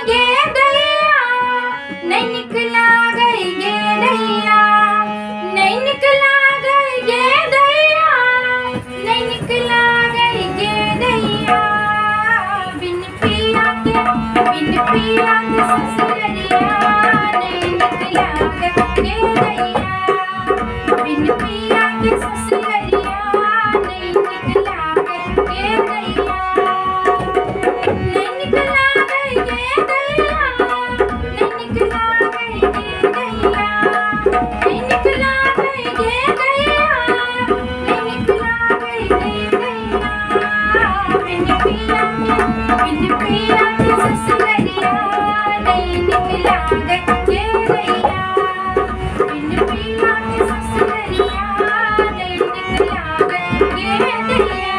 गे दैया, नहीं निकला गई गे दैया, नहीं निकला गई गे दैया, नहीं निकला गई गे दैया। बिन पिया के ससुरिया, नहीं निकला गई गे दैया। बिन पिया के ससुरिया, नहीं निकला गई गे दैया। नहीं निकला गई गे दैया, नहीं निकला गई गे दैया, नहीं निकला गई गे दैया, नहीं निकला गई गे दैया। बिन पिया के ससुरिया, नहीं निकला गई गे दैया। बिन पिया के ससुरिया, नहीं निकला गई गे दैया।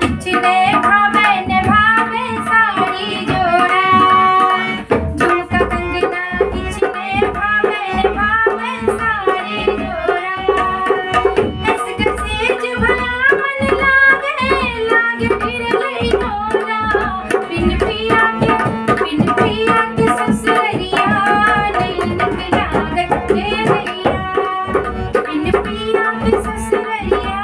खिचने भावे ने भावे साड़ी जोड़ा, झुमका कंगना खिचने भावे ने भावे साड़ी जोड़ा। ऐस गसेज भला मन लागे फिर लई नोरा। बिन पिया के ससुरिया, नहीं निकला गई गे दैया। बिन पिया के ससुरिया,